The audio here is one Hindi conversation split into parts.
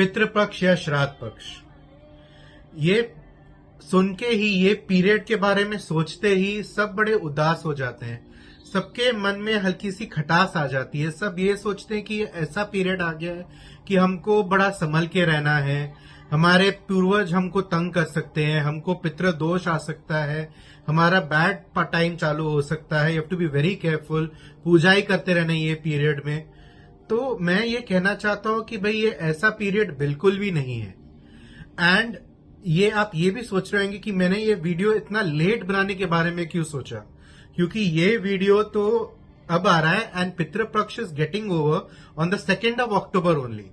पितृपक्ष या श्राद्ध पक्ष, ये सुन के ही, ये पीरियड के बारे में सोचते ही सब बड़े उदास हो जाते हैं। सबके मन में हल्की सी खटास आ जाती है। सब ये सोचते हैं कि ऐसा पीरियड आ गया है कि हमको बड़ा संभल के रहना है, हमारे पूर्वज हमको तंग कर सकते हैं, हमको पितृ दोष आ सकता है, हमारा बैड टाइम चालू हो सकता है, you have to be very careful, पूजा ही करते रहना ये पीरियड में। तो मैं ये कहना चाहता हूं कि भाई ये ऐसा पीरियड बिल्कुल भी नहीं है। एंड ये आप ये भी सोच रहे होंगे कि मैंने ये वीडियो इतना लेट बनाने के बारे में क्यों सोचा, क्योंकि ये वीडियो तो अब आ रहा है and Pitrupaksha is getting over on the 2nd of October only.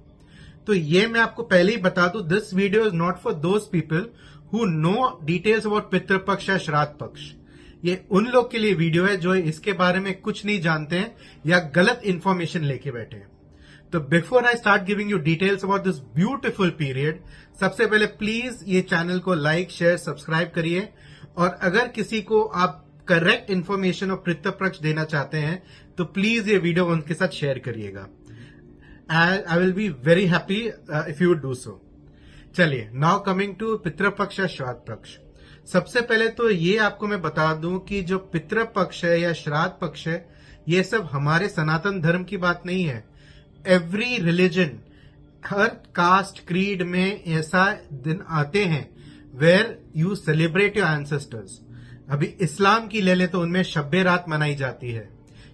तो ये मैं आपको पहले ही बता दूं, this video is not for those people who know details about Pitrupaksha या श्राद्ध पक्ष। ये उन लोग के लिए वीडियो है जो इसके बारे में कुछ नहीं जानते हैं या गलत इंफॉर्मेशन लेके बैठे हैं। तो before I start giving you details about this beautiful period, सबसे पहले प्लीज ये चैनल को लाइक, शेयर, सब्सक्राइब करिए। और अगर किसी को आप करेक्ट इन्फॉर्मेशन और पितृपक्ष देना चाहते हैं तो प्लीज ये वीडियो उनके साथ शेयर करिएगा। I will be very happy if you would do so. चलिए, नाउ कमिंग टू पितृपक्ष या श्राद्ध पक्ष। सबसे पहले तो ये आपको मैं बता दूं कि जो पितृपक्ष है या श्राद्ध पक्ष है, ये सब हमारे सनातन धर्म की बात नहीं है। एवरी रिलीजन, हर कास्ट क्रीड में ऐसा दिन आते हैं where you celebrate your ancestors. अभी इस्लाम की ले लें तो उनमें शब्बे रात मनाई जाती है।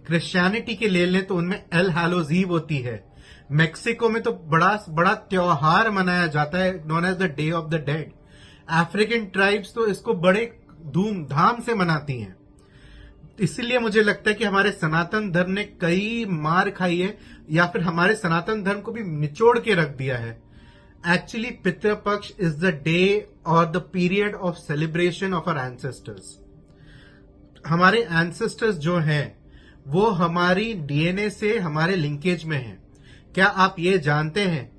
क्रिश्चियनिटी की ले लें तो उनमें एल हैलोज ईव होती है। मेक्सिको में तो बड़ा त्योहार मनाया जाता है known as the day of the dead. African tribes तो इसको बड़े धूमधाम से मनाती हैं। इसीलिए मुझे लगता है कि हमारे सनातन धर्म ने कई मार खाई है या फिर हमारे सनातन धर्म को भी निचोड़ के रख दिया है। Actually Pitrupaksha is the day और the period of celebration of our ancestors. हमारे एंसेस्टर्स जो हैं वो हमारी डीएनए से हमारे लिंकेज में हैं। क्या आप ये जानते हैं,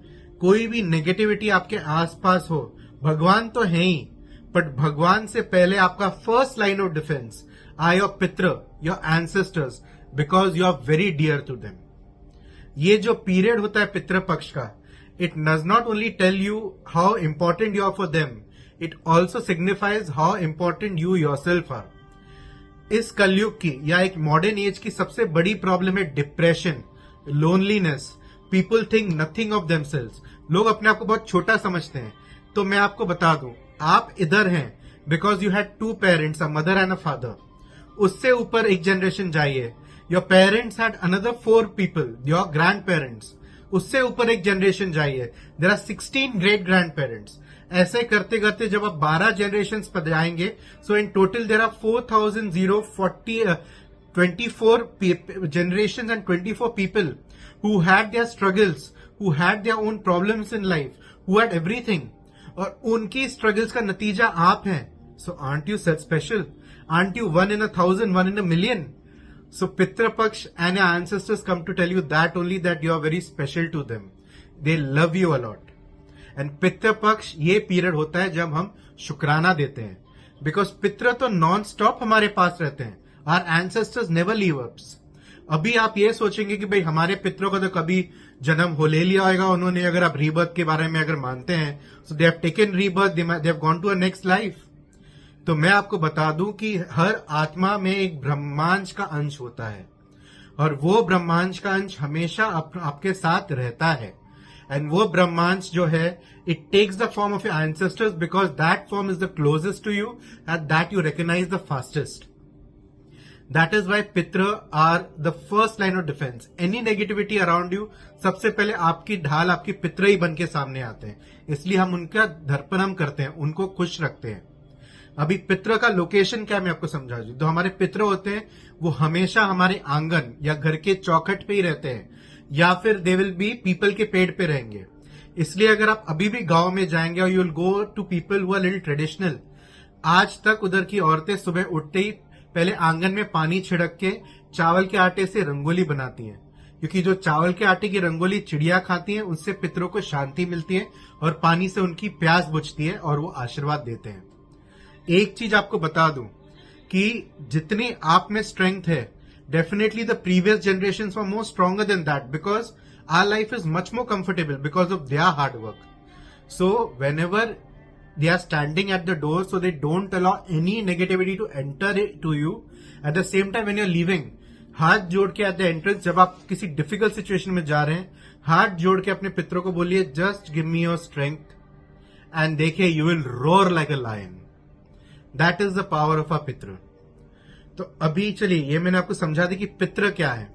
कोई भी नेगेटिविटी आपके आसपास हो, भगवान तो है ही, बट भगवान से पहले आपका first line of defence are your pitru, your ancestors, because you are very dear to them. ये जो पीरियड होता है पितृपक्ष का, it does not only tell you how important you are for them, it also signifies how important you yourself are. इस कलयुग की या एक मॉडर्न एज की सबसे बड़ी प्रॉब्लम है depression, loneliness. People think nothing of themselves. लोग अपने आप को बहुत छोटा समझते हैं। तो मैं आपको बता दूं, आप इधर हैं because you had 2 parents, a mother and a father. उससे ऊपर एक जनरेशन जाइए, your parents had another 4 people, your grandparents. उससे ऊपर एक जनरेशन जाइए, there are 16 great grandparents. ऐसे करते करते जब आप 12 जनरेशन पर जाएंगे, so in total there are 4,024 generations and 24 people who had their struggles, who had their own problems in life, who had everything. और उनकी स्ट्रगल्स का नतीजा आप हैं। So are you such special? Are you 1 in 1,000, 1 in a million? So Pitrupaksha and your ancestors come to tell you that only, that you are very special to them. They love you a lot. And Pitrupaksha ये पीरियड होता है जब हम शुक्राना देते हैं, बिकॉज पितृ तो नॉन स्टॉप हमारे पास रहते हैं। Our ancestors never leave us. अभी आप ये सोचेंगे कि भाई हमारे पितरों का तो कभी जन्म हो ले लिया होगा उन्होंने, अगर आप रीबर्थ के बारे में अगर मानते हैं, so they have taken rebirth, they have gone to a next life. तो मैं आपको बता दूं कि हर आत्मा में एक ब्रह्मांश का अंश होता है और वो ब्रह्मांश का अंश हमेशा आपके साथ रहता है। एंड वो ब्रह्मांश जो है, it takes the form of your ancestors because that form is the closest to you and that you recognise the fastest. That is why पितृ are the first line of defense. Any negativity around you, सबसे पहले आपकी ढाल आपकी पितृ ही बन के सामने आते हैं। इसलिए हम उनका दर्पणम करते हैं, उनको खुश रखते हैं। अभी पितृ का लोकेशन क्या मैं आपको समझा दूं। जो हमारे पितृ होते हैं वो हमेशा हमारे आंगन या घर के चौखट पे ही रहते हैं, या फिर दे विल बी पीपल के पेड़ पे रहेंगे। इसलिए अगर आप अभी भी गांव में जाएंगे और you will go to people who are little traditional, आज तक उधर की औरतें सुबह उठते ही पहले आंगन में पानी छिड़क के चावल के आटे से रंगोली बनाती हैं, क्योंकि जो चावल के आटे की रंगोली चिड़िया खाती हैं उससे पितरों को शांति मिलती है और पानी से उनकी प्यास बुझती है और वो आशीर्वाद देते हैं। एक चीज आपको बता दूं कि जितनी आप में स्ट्रेंथ है, definitely the previous generation were more stronger than that, because our life is much more comfortable because of their hard work. So whenever they are standing at the door, so they don't allow any negativity to enter to you. At the same time when you're leaving, हाथ जोड़ के at the entrance, जब आप किसी डिफिकल्ट सिचुएशन में जा रहे हैं, हाथ जोड़ के अपने पितरों को बोलिए, just give me your strength, and देखिए you will roar like a lion. That is the power of a pitru. तो अभी चलिए, ये मैंने आपको समझा दी कि पितृ क्या है.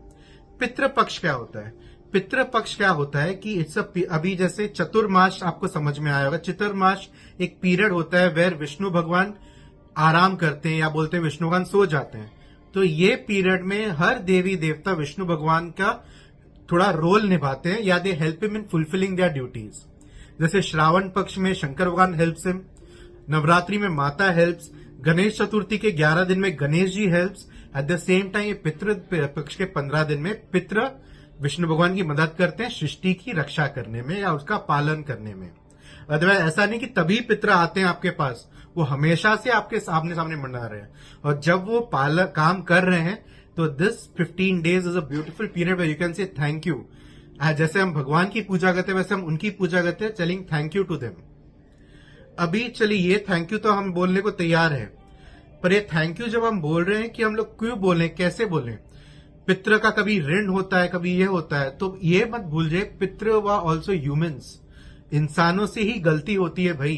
पितृ पक्ष क्या होता है. पितृ पक्ष क्या होता है कि इट्स अभी जैसे चतुर्मास आपको समझ में आया होगा. चतुर्मास एक पीरियड होता है वेर विष्णु भगवान आराम करते हैं, या बोलते हैं विष्णु भगवान सो जाते हैं. तो ये पीरियड में हर देवी देवता विष्णु भगवान का थोड़ा रोल निभाते हैं, या they help him in fulfilling their duties. जैसे श्रावण पक्ष में शंकर भगवान हेल्प्स हिम, नवरात्रि में माता हेल्प्स, गणेश चतुर्थी के 11 दिन में Ganesh ji helps. At the same time Pitru Paksha के 15 दिन में पितृ विष्णु भगवान की मदद करते हैं सृष्टि की रक्षा करने में या उसका पालन करने में. अदरवाइज ऐसा नहीं कि तभी पितृ आते हैं आपके पास, वो हमेशा से आपके सामने मंडरा रहे हैं. और जब वो काम कर रहे हैं, तो this 15 days is a beautiful period where you can say thank you. जैसे हम भगवान की पूजा करते हैं, वैसे हम उनकी पूजा करते हैं, telling thank you to them. अभी चलिए, ये थैंक यू तो हम बोलने को तैयार है, पर ये थैंक यू जब हम बोल रहे हैं कि हम लोग क्यों बोलें, कैसे बोलें. पितृ का कभी ऋण होता है, कभी ये होता है, तो ये मत भूल जाए पितृ व ऑल्सो ह्यूमंस. इंसानों से ही गलती होती है भाई.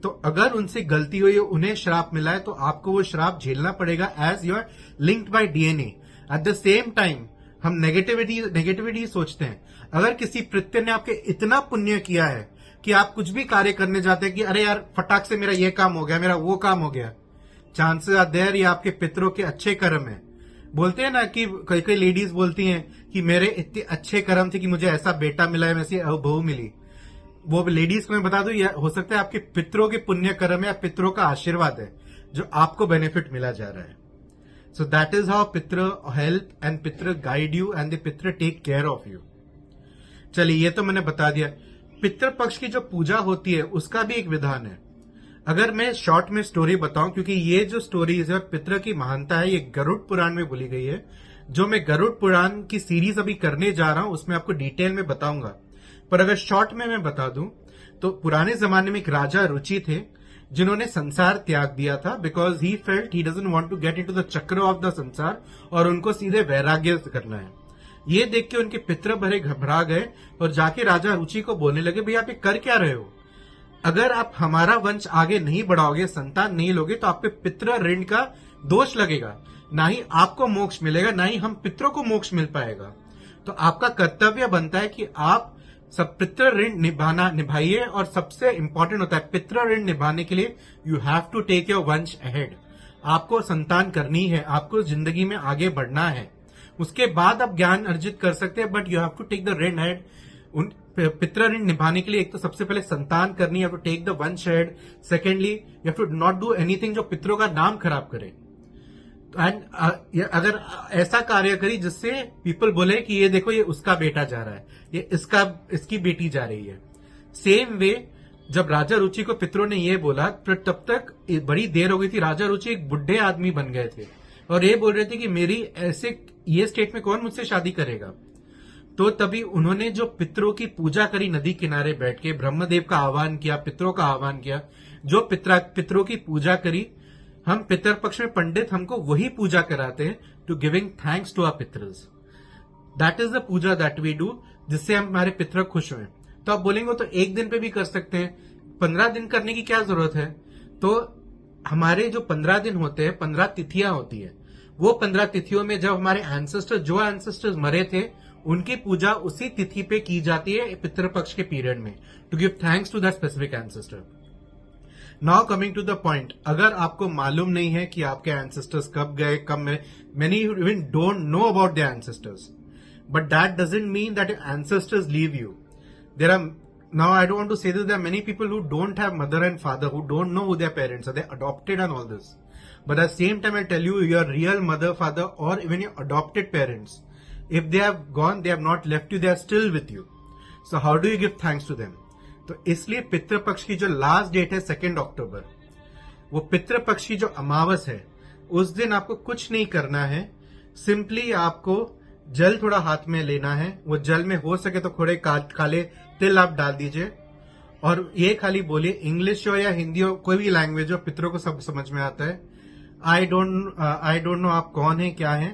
तो अगर उनसे गलती हुई, उन्हें श्राप मिला है, तो आपको वो श्राप झेलना पड़ेगा as you are linked by DNA. At the same time हम नेगेटिविटी सोचते हैं. अगर किसी पितृ ने आपके इतना पुण्य किया है कि आप कुछ भी कार्य करने जाते हैं कि अरे यार फटाक से मेरा ये काम हो गया, मेरा वो काम हो गया, चांसेस आर देयर ये आपके पितरों के अच्छे कर्म है. बोलते हैं ना कि कई कई लेडीज बोलती हैं कि मेरे इतने अच्छे कर्म थे कि मुझे ऐसा बेटा मिला है, ऐसी बहू मिली. वो लेडीज को मैं बता दूं, हो सकता है आपके पितरों के पुण्य कर्म या पितरों का आशीर्वाद है जो आपको बेनिफिट मिला जा रहा है. सो दैट इज हाउ पितृ हेल्प एंड पितृ गाइड यू एंड द पितृ टेक केयर ऑफ यू. चलिए, ये तो मैंने बता दिया. पितृ पक्ष की जो पूजा होती है उसका भी एक विधान है. अगर मैं शॉर्ट में स्टोरी बताऊं, क्योंकि ये जो स्टोरीज है और पितृ की महानता है, ये गरुड़ पुराण में बोली गई है. जो मैं गरुड़ पुराण की सीरीज अभी करने जा रहा हूं, उसमें आपको डिटेल में बताऊंगा. पर अगर शॉर्ट में मैं बता दूं, तो पुराने जमाने में एक राजा रुचि थे जिन्होंने संसार त्याग दिया था, because he felt he doesn't want to get into the chakra of the samsara, और उनको सीधे वैराग्य करना है. ये देख के उनके पितृ भरे घबरा गए और जाके राजा रुचि को बोलने लगे, भैया आप ये कर क्या रहे हो? अगर आप हमारा वंश आगे नहीं बढ़ाओगे, संतान नहीं लोगे, तो आपके पितृ ऋण का दोष लगेगा. ना ही आपको मोक्ष मिलेगा, ना ही हम पितरों को मोक्ष मिल पाएगा. तो आपका कर्तव्य बनता है कि आप सब पितृ ऋण निभाइए. और सबसे इंपॉर्टेंट होता है पितृ ऋण निभाने के लिए you have to take your vansh ahead. आपको संतान करनी है, आपको जिंदगी में आगे बढ़ना है. उसके बाद आप ज्ञान अर्जित कर सकते हैं, but you have to take the rin ahead. उन पितृ ऋण निभाने के लिए एक तो सबसे पहले संतान करनी है, to take the vansh ahead. Secondly you have to not do anything जो पितरों का नाम खराब करे. एंड अगर ऐसा कार्य करी जिससे पीपल बोले कि ये देखो ये उसका बेटा जा रहा है, ये इसकी बेटी जा रही है. सेम वे जब राजा रुचि को पितरों ने ये बोला, फिर तब तक बड़ी देर हो गई थी. राजा रुचि एक बुढ़े आदमी बन गए थे और ये बोल रहे थे कि मेरी ऐसे ये स्टेट में कौन मुझसे शादी करेगा. तो तभी उन्होंने जो पितरों की पूजा करी, नदी किनारे बैठ के ब्रह्मदेव का आह्वान किया, पितरों का आह्वान किया. जो पितरों की पूजा करी, हम पितर पक्ष में पंडित हमको वही पूजा कराते हैं, to giving thanks to our पितर्स. That is the puja that we do, जिससे हमारे पितर खुश हुए. तो आप बोलेंगे तो एक दिन पे भी कर सकते हैं, 15 दिन करने की क्या जरूरत है? तो हमारे जो 15 दिन होते हैं, 15 तिथियां होती है. वो 15 तिथियों में जब हमारे एंसेस्टर्स मरे थे, उनकी पूजा उसी तिथि पे की जाती है पितृपक्ष के पीरियड में, to give thanks to that specific ancestor. Now coming to the point, अगर आपको मालूम नहीं है कि आपके एंसेस्टर्स कब गए, कब में, many even don't know about their ancestors, but that doesn't mean that ancestors leave you. There are, now I don't want to say this, there are many people who don't have mother and father, who don't know who their parents are, they're adopted and all this. But at the same time, I'll tell you, your real mother, father, or even your adopted parents, if they have gone, they have not left you, they are still with you. So how do you give thanks to them? तो इसलिए पितृपक्ष की जो लास्ट डेट है 2 अक्टूबर, वो पितृपक्ष की जो अमावस है, उस दिन आपको कुछ नहीं करना है. सिंपली आपको जल थोड़ा हाथ में लेना है, वो जल में हो सके तो थोड़े काले तिल आप डाल दीजिए और ये खाली बोलिए, इंग्लिश हो या हिंदी हो, कोई भी लैंग्वेज हो, पितरों को सब समझ में आता है। आई डोंट नो आप कौन है क्या है,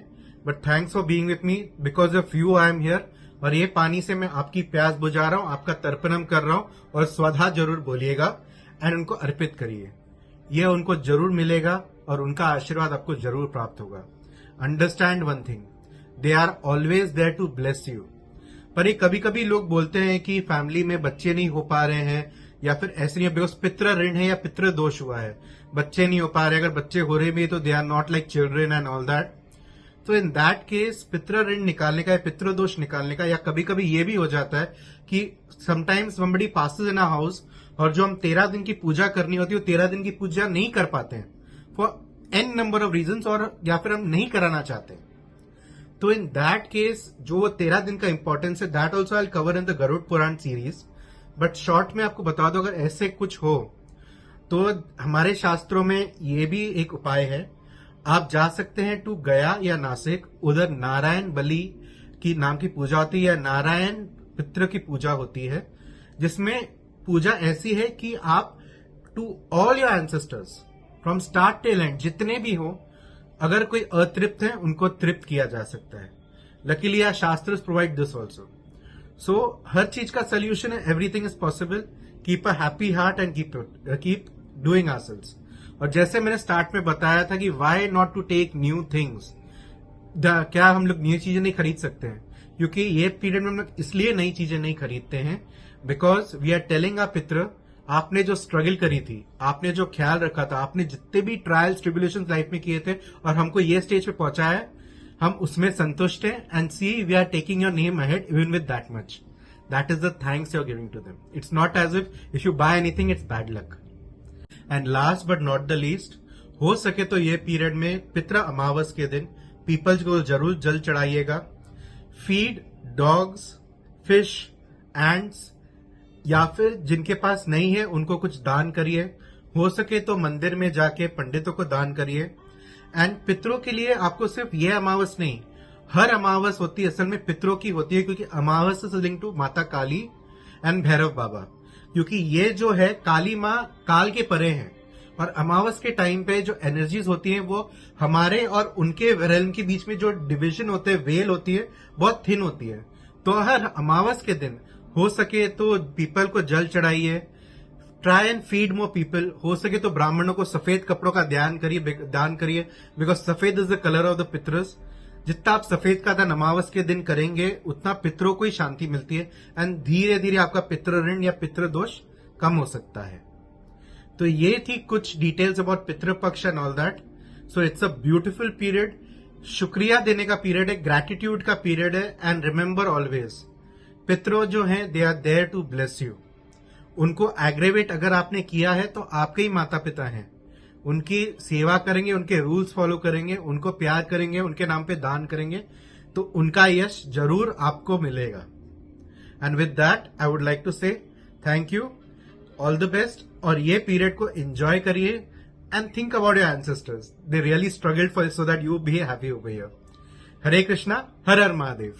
but thanks for being with me, because of you I am here. और ये पानी से मैं आपकी प्यास बुझा रहा हूं, आपका तर्पणम कर रहा हूं, और स्वधा जरूर बोलिएगा एंड उनको अर्पित करिए। ये उनको जरूर मिलेगा और उनका आशीर्वाद आपको जरूर प्राप्त होगा। Understand one thing, they are always there to bless you. पर ये कभी कभी लोग बोलते हैं कि फैमिली में बच्चे नहीं हो पा रहे हैं, या फिर ऐसे नहीं, बिकॉज पितृ ऋण है या पितृ दोष हुआ है, बच्चे नहीं हो पा रहे। अगर बच्चे हो रहे भी तो they are not like children and all that. तो इन दैट केस पितृ ऋण निकालने का या पितृ दोष निकालने का, या कभी कभी ये भी हो जाता है कि sometimes somebody passes in a house, और जो हम 13 दिन की पूजा करनी होती है वो 13 दिन की पूजा नहीं कर पाते हैं for an number of reasons, और या फिर हम नहीं कराना चाहते। तो इन दैट केस जो वो 13 दिन का इंपॉर्टेंस है, that also I cover in the Garuda Purana series. But short में आपको बता दो, अगर ऐसे कुछ हो तो हमारे शास्त्रों में ये भी एक उपाय है। आप जा सकते हैं टू गया या नासिक, उधर नारायण बलि की नाम की पूजा होती है, या नारायण पितृ की पूजा होती है, जिसमें पूजा ऐसी है कि आप to all your ancestors from start till end, जितने भी हो, अगर कोई अतृप्त है उनको तृप्त किया जा सकता है। Luckily our shastra provide this also. So हर चीज का सोल्यूशन है, everything is possible. Keep a happy heart and keep doing ourselves. और जैसे मैंने स्टार्ट में बताया था कि why not to take new things, क्या हम लोग नई चीजें नहीं खरीद सकते हैं? क्योंकि ये पीरियड में हम लोग इसलिए नई चीजें नहीं खरीदते हैं, बिकॉज वी आर टेलिंग आ पितृ, आपने जो स्ट्रगल करी थी, आपने जो ख्याल रखा था, आपने जितने भी ट्रायल्स ट्रिब्यूलेशन लाइफ में किए थे और हमको ये स्टेज पे पहुंचाया है, हम उसमें संतुष्ट हैं। And see, we are taking your name ahead even with that much. That is the thanks you are giving to them. It's not as if you buy anything it's bad luck. And last but not the least, हो सके तो ये पीरियड में पितृ अमावस के दिन पीपल्स को जरूर जल चढ़ाइएगा। फीड डॉग्स, फिश, एंड्स, या फिर जिनके पास नहीं है उनको कुछ दान करिए। हो सके तो मंदिर में जाके पंडितों को दान करिए। एंड पितरों के लिए आपको सिर्फ ये अमावस नहीं, हर अमावस होती है असल में पितरों की होती है, क्योंकि अमावस इज लिंक टू माता काली एंड भैरव बाबा। क्योंकि ये जो है काली माँ काल के परे हैं, और अमावस के टाइम पे जो एनर्जीज होती हैं वो हमारे और उनके रेल्म के बीच में जो डिवीजन होते हैं, वेल होती है, बहुत थिन होती है। तो हर अमावस के दिन हो सके तो पीपल को जल चढ़ाइए। Try and feed more people. हो सके तो ब्राह्मणों को सफेद कपड़ों का दान करिए, because safed is the colour of the pitars. जितना आप सफेद का दान अमावस के दिन करेंगे उतना पितरों को ही शांति मिलती है, एंड धीरे धीरे आपका पितृ ऋण या पितृ दोष कम हो सकता है। तो ये थी कुछ details about Pitrupaksha and all that. So it's a beautiful period, शुक्रिया देने का पीरियड है, ग्रैटिट्यूड का पीरियड है। एंड रिमेंबर ऑलवेज, पितरों जो हैं they are there to bless you. उनको एग्रेवेट अगर आपने किया है तो आपके ही माता पिता हैं, उनकी सेवा करेंगे, उनके रूल्स फॉलो करेंगे, उनको प्यार करेंगे, उनके नाम पे दान करेंगे, तो उनका यश जरूर आपको मिलेगा। And with that I would like to say thank you, all the best, और ये पीरियड को एंजॉय करिए and think about your ancestors, they really struggled for so that you be happy over here. Hare Krishna, Har Har Mahadev.